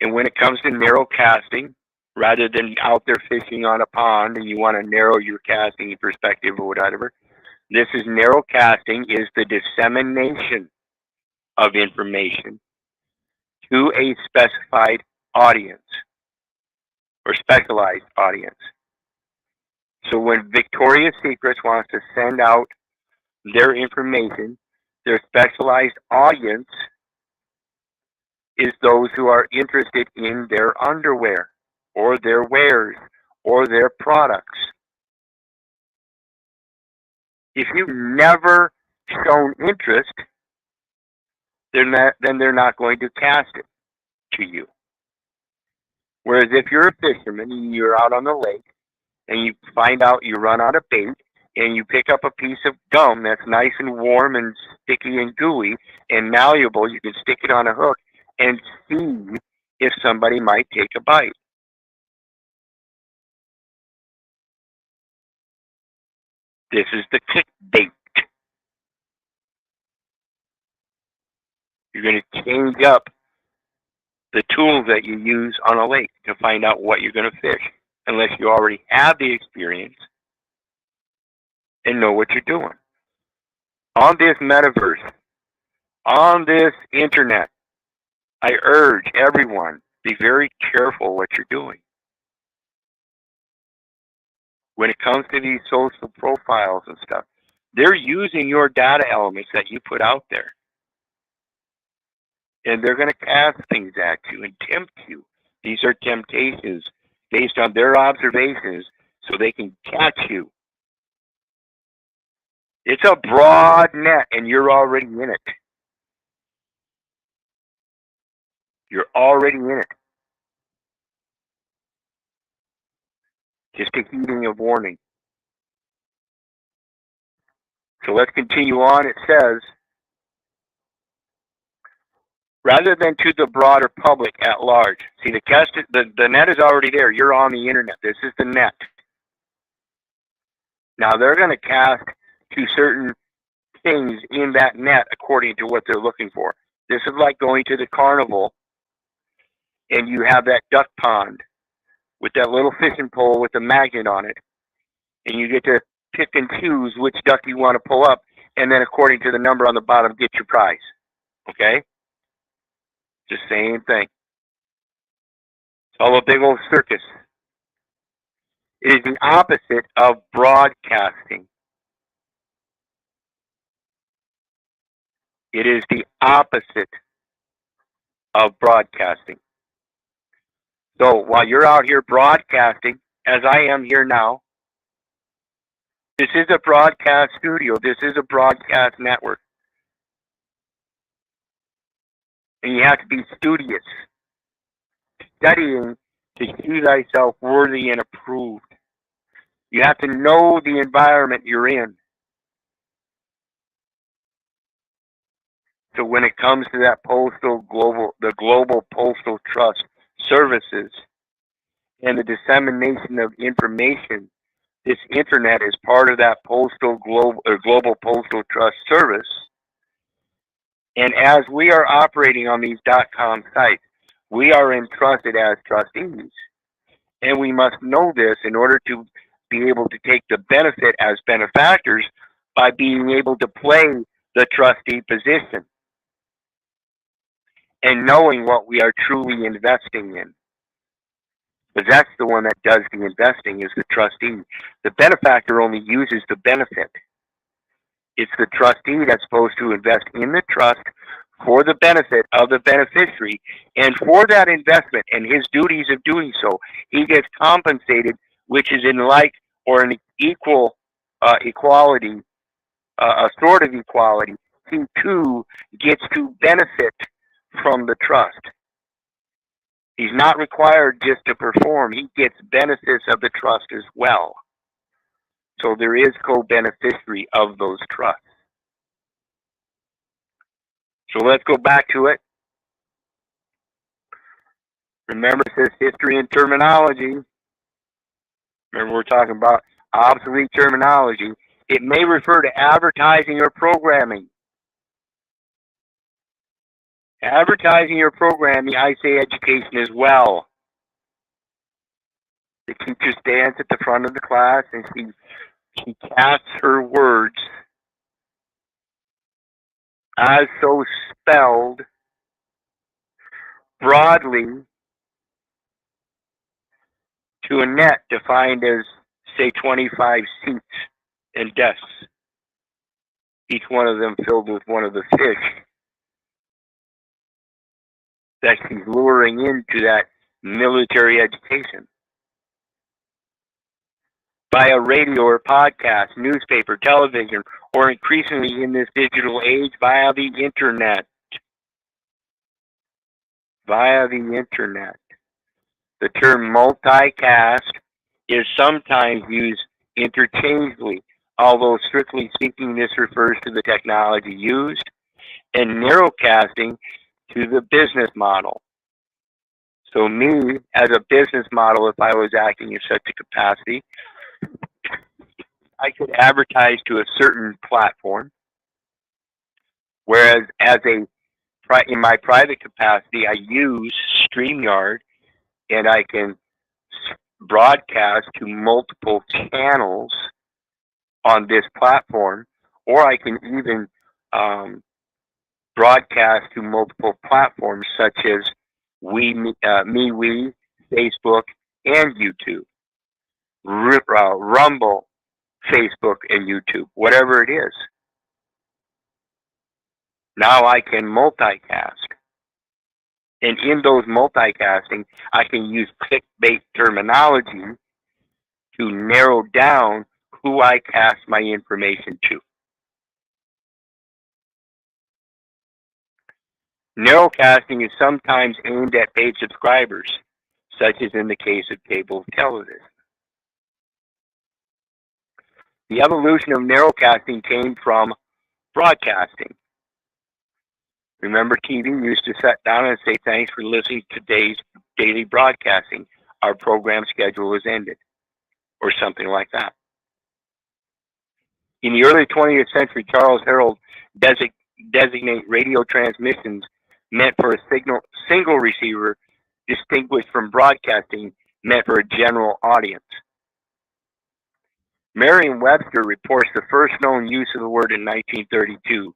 And when it comes to narrowcasting, rather than out there fishing on a pond and you want to narrow your casting perspective or whatever, this is narrowcasting is the dissemination of information to a specified audience or specialized audience. So when Victoria's Secret wants to send out their information, their specialized audience is those who are interested in their underwear or their wares or their products. If you've never shown interest, then they're not going to cast it to you. Whereas if you're a fisherman and you're out on the lake and you find out you run out of bait and you pick up a piece of gum that's nice and warm and sticky and gooey and malleable, you can stick it on a hook and see if somebody might take a bite. This is the clickbait. You're going to change up the tools that you use on a lake to find out what you're going to fish. unless you already have the experience and know what you're doing. On this metaverse, on this internet, I urge everyone, be very careful what you're doing. When it comes to these social profiles and stuff, they're using your data elements that you put out there. And they're going to cast things at you and tempt you. These are temptations based on their observations so they can catch you. It's a broad net and you're already in it. You're already in it. Just a heeding of warning. So let's continue on. It says, rather than to the broader public at large. See, the net is already there. You're on the internet. This is the net. Now they're going to cast to certain things in that net according to what they're looking for. This is like going to the carnival and you have that duck pond with that little fishing pole with the magnet on it. And you get to pick and choose which duck you want to pull up, and then according to the number on the bottom, get your prize. Okay? It's the same thing. It's all a big old circus. It is the opposite of broadcasting. It is the opposite of broadcasting. So while you're out here broadcasting, as I am here now, this is a broadcast studio. This is a broadcast network. And you have to be studious, studying to shew thyself worthy and approved. You have to know the environment you're in. So when it comes to that the global postal trust services and the dissemination of information, this internet is part of that global postal trust service. And as we are operating on these .com sites, we are entrusted as trustees. And we must know this in order to be able to take the benefit as benefactors by being able to play the trustee position and knowing what we are truly investing in. Because that's the one that does the investing, is the trustee. The benefactor only uses the benefit. It's the trustee that's supposed to invest in the trust for the benefit of the beneficiary, and for that investment and his duties of doing so, he gets compensated, which is in like or an equal equality, a sort of equality. He too gets to benefit from the trust. He's not required just to perform. He gets benefits of the trust as well. So there is co-beneficiary of those trusts. So let's go back to it. Remember, it says history and terminology. Remember, we're talking about obsolete terminology. It may refer to advertising or programming. Advertising or programming, I say education as well. The teacher stands at the front of the class and she casts her words as so spelled broadly to a net defined as, say, 25 seats and desks, each one of them filled with one of the fish that she's luring into that military education. Via radio or podcast, newspaper, television, or increasingly in this digital age, via the internet. Via the internet. The term multicast is sometimes used interchangeably, although strictly speaking this refers to the technology used, and narrowcasting to the business model. So me, as a business model, if I was acting in such a capacity, I could advertise to a certain platform, whereas in my private capacity, I use StreamYard, and I can broadcast to multiple channels on this platform, or I can even broadcast to multiple platforms such as MeWe, Facebook, and YouTube, Rumble, Facebook, and YouTube, whatever it is. Now I can multicast. And in those multicasting, I can use clickbait terminology to narrow down who I cast my information to. Narrowcasting is sometimes aimed at paid subscribers, such as in the case of cable television. The evolution of narrowcasting came from broadcasting. Remember, TV used to sit down and say, thanks for listening to today's daily broadcasting. Our program schedule is ended, or something like that. In the early 20th century, Charles Herald designate radio transmissions meant for a single receiver, distinguished from broadcasting meant for a general audience. Merriam-Webster reports the first known use of the word in 1932.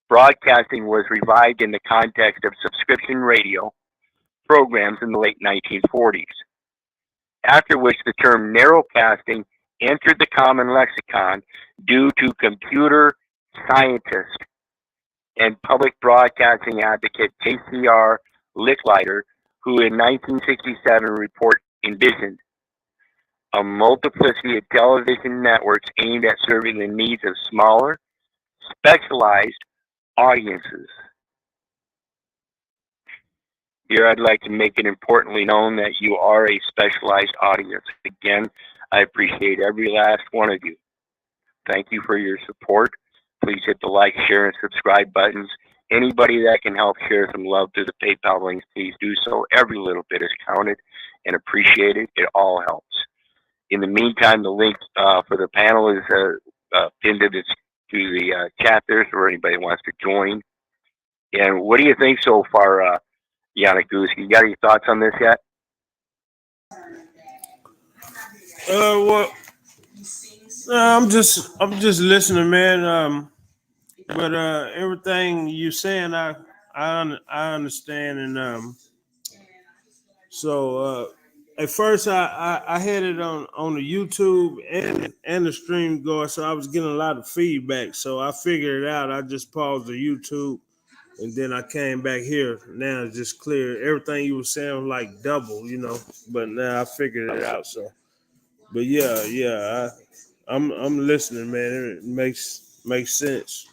Broadcasting was revived in the context of subscription radio programs in the late 1940s, after which the term narrowcasting entered the common lexicon due to computer scientist and public broadcasting advocate J.C.R. Licklider, who in 1967 envisioned a multiplicity of television networks aimed at serving the needs of smaller, specialized audiences. Here I'd like to make it importantly known that you are a specialized audience. Again, I appreciate every last one of you. Thank you for your support. Please hit the like, share, and subscribe buttons. Anybody that can help share some love through the PayPal links, please do so. Every little bit is counted and appreciated. It all helps. In the meantime, the link for the panel is pinned to the chat there, so anybody wants to join. And what do you think so far, Yannick Goose? You got any thoughts on this yet? Well, I'm just listening, man. But everything you're saying, I understand, and so at first I had it on the YouTube and the stream going, so I was getting a lot of feedback. So I figured it out. I just paused the YouTube, and then I came back here. Now it's just clear. Everything you were saying was like double, But now I figured it out. So, but yeah, I'm listening, man. It makes sense.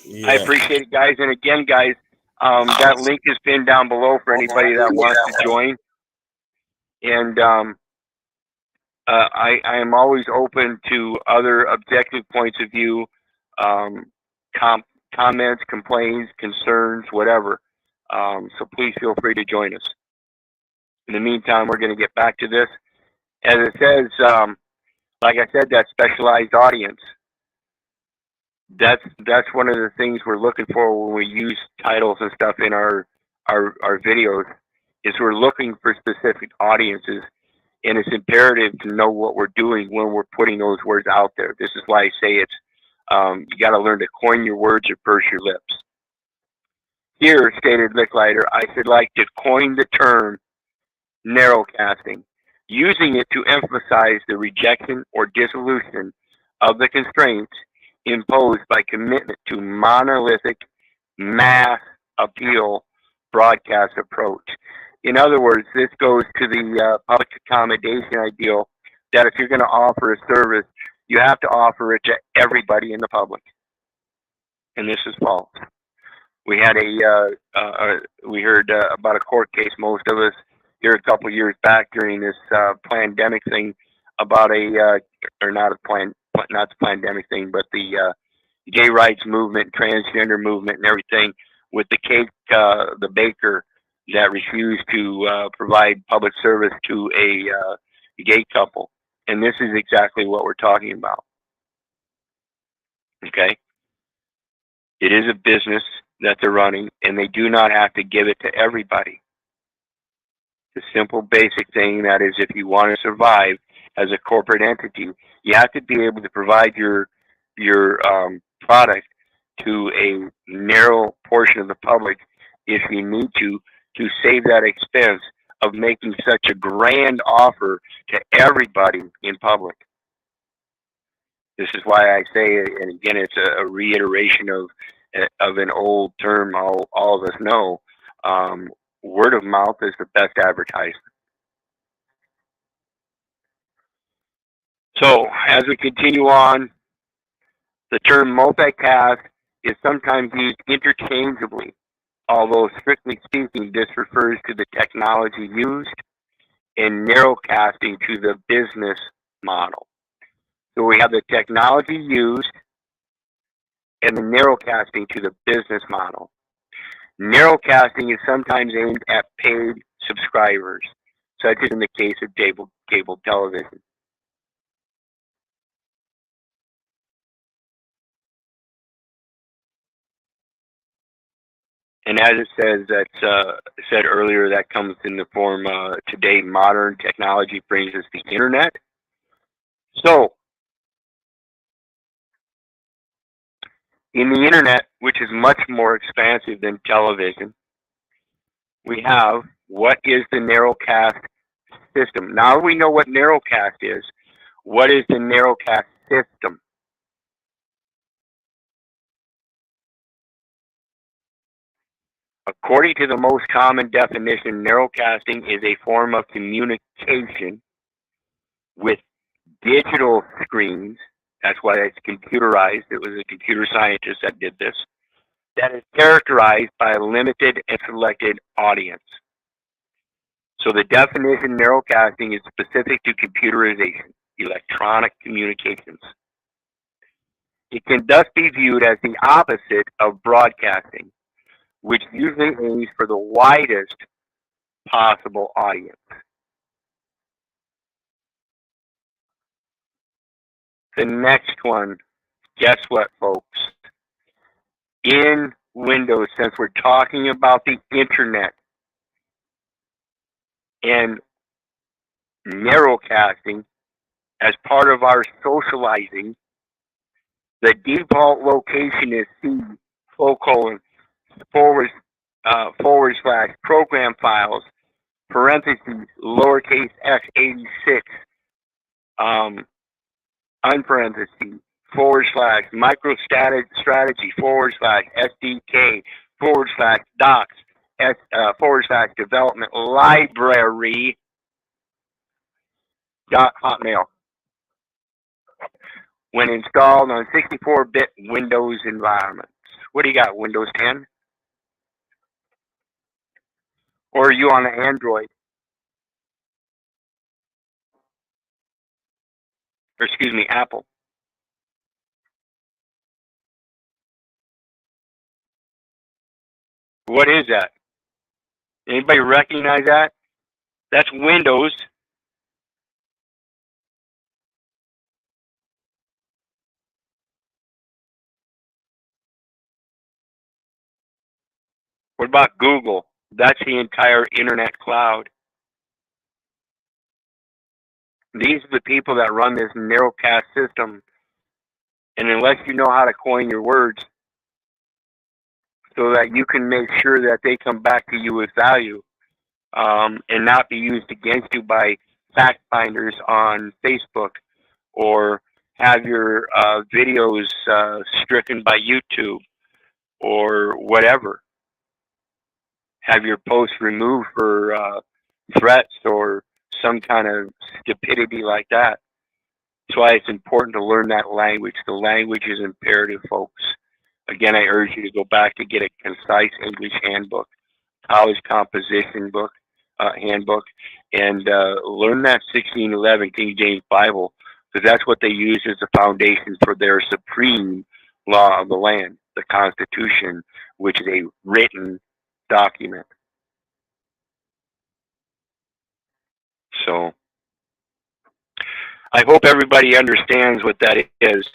Yeah. I appreciate it, guys. And again, guys, that link is pinned down below for anybody that wants to join. And I am always open to other objective points of view, comments, complaints, concerns, whatever. So please feel free to join us. In the meantime, we're going to get back to this. As it says, like I said, that specialized audience. That's one of the things we're looking for when we use titles and stuff in our videos, is we're looking for specific audiences, and it's imperative to know what we're doing when we're putting those words out there. This is why I say it's you got to learn to coin your words or purse your lips. Here, stated Licklider, I should like to coin the term narrowcasting, using it to emphasize the rejection or dissolution of the constraints imposed by commitment to monolithic mass appeal broadcast approach. In other words, this goes to the public accommodation ideal that if you're going to offer a service, you have to offer it to everybody in the public. And this is false. We had we heard about a court case, most of us here a couple of years back during this pandemic thing, about not the pandemic thing, but the gay rights movement, transgender movement, and everything, with the baker that refused to provide public service to a gay couple. And this is exactly what we're talking about. Okay? It is a business. that they're running, and they do not have to give it to everybody. The simple basic thing that is, if you want to survive as a corporate entity, you have to be able to provide your product to a narrow portion of the public if you need to save that expense of making such a grand offer to everybody in public. This is why I say, and again, it's a reiteration of an old term all of us know. Word of mouth is the best advertisement. So as we continue on, the term multicast is sometimes used interchangeably, although strictly speaking, this refers to the technology used, and narrowcasting to the business model. So we have the technology used and the narrowcasting to the business model. Narrowcasting is sometimes aimed at paid subscribers, such as in the case of cable television. And as it says, that's said earlier, that comes in the form today modern technology brings us the internet. So in the internet, which is much more expansive than television, we have what is the narrowcast system. Now we know what narrowcast is. What is the narrowcast system? According to the most common definition, narrowcasting is a form of communication with digital screens. That's why it's computerized. It was a computer scientist that did this. That is characterized by a limited and selected audience. So the definition narrowcasting is specific to computerization, electronic communications. It can thus be viewed as the opposite of broadcasting, which usually aims for the widest possible audience. The next one, guess what, folks? In Windows, since we're talking about the internet and narrowcasting as part of our socializing, the default location is C:// program files, parentheses, lowercase x86, unparentheses, / microstrategy, /SDK, /docs, / development library, .hotmail. When installed on 64-bit Windows environments. What do you got, Windows 10? Or are you on an Android? Or excuse me, Apple? What is that? Anybody recognize that? That's Windows. What about Google? That's the entire internet cloud. These are the people that run this narrowcast system. And unless you know how to coin your words so that you can make sure that they come back to you with value, and not be used against you by fact finders on Facebook, or have your videos stricken by YouTube or whatever. Have your posts removed for threats or some kind of stupidity like that. That's why it's important to learn that language. The language is imperative, folks. Again, I urge you to go back to get a concise English handbook, college composition book, handbook, and learn that 1611 King James Bible, because that's what they use as the foundation for their supreme law of the land, the Constitution, which is a written document. So I hope everybody understands what that is,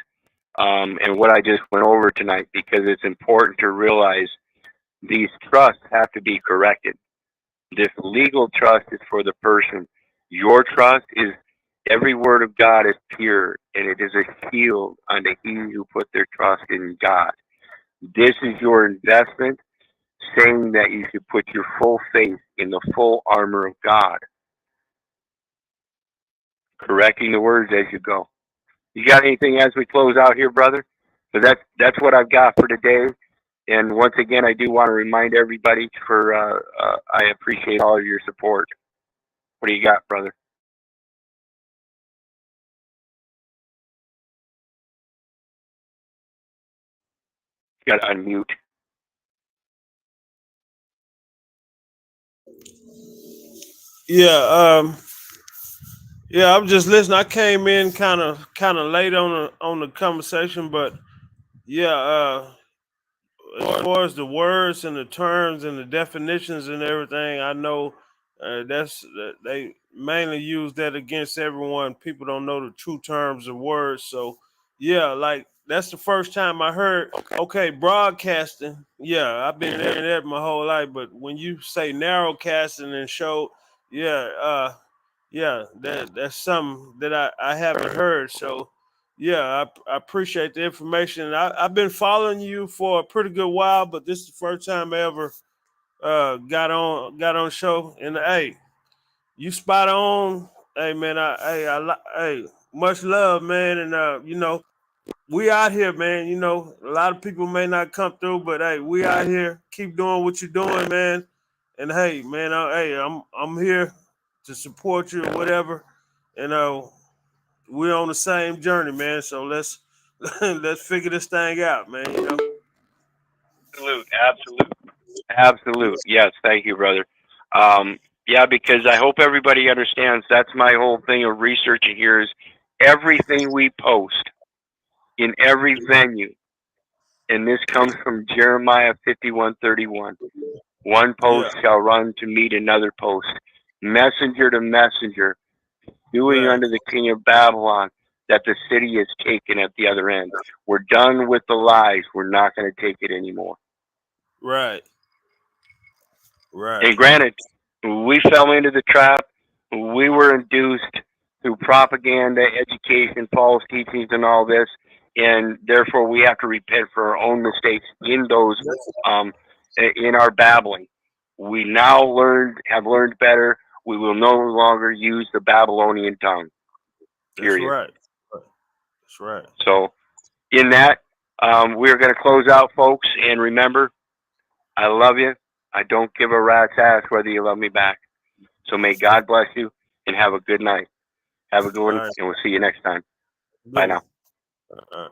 and what I just went over tonight, because it's important to realize These trusts have to be corrected. This legal trust is for the person. Your trust is every word of God is pure, and it is a shield unto he who put their trust in God. This is your investment, saying that you should put your full faith in the full armor of God, correcting the words as you go. You got anything as we close out here, brother? So that's what I've got for today. And once again, I do want to remind everybody for I appreciate all of your support. What do you got, brother? You got to unmute. Yeah, yeah, I'm just listening. I came in kind of late on the conversation, but yeah, as far as the words and the terms and the definitions and everything, I know they mainly use that against everyone. People don't know the true terms of words, so yeah, like that's the first time I heard. Okay, broadcasting. Yeah, I've been hearing that my whole life, but when you say narrowcasting and show, yeah, yeah, that's something that I haven't heard. So yeah, I appreciate the information. I've been following you for a pretty good while, but this is the first time I ever got on show. And hey, you spot on. Hey man, hey, much love, man. And we out here, man. A lot of people may not come through, but hey, we out here. Keep doing what you're doing, man. And hey, man, I'm here to support you or whatever. And we're on the same journey, man. So let's let's figure this thing out, man. Absolute. Yes, thank you, brother. Yeah, because I hope everybody understands that's my whole thing of researching here is everything we post in every venue, and this comes from Jeremiah 51:31. One Yeah, post shall run to meet another post, messenger to messenger, doing right, unto the king of Babylon that the city is taken at the other end. We're done with the lies. We're not going to take it anymore. right, right. And granted, we fell into the trap. We were induced through propaganda, education, false teachings, and all this, and therefore we have to repent for our own mistakes in those, um, in our babbling. We now have learned better. We will no longer use the Babylonian tongue. That's Period. right. That's right. So, in that, we're going to close out, folks. And remember, I love you. I don't give a rat's ass whether you love me back. So may God bless you and have a good night. Have a good All one, right. and we'll see you next time. Bye Good now. one. All right.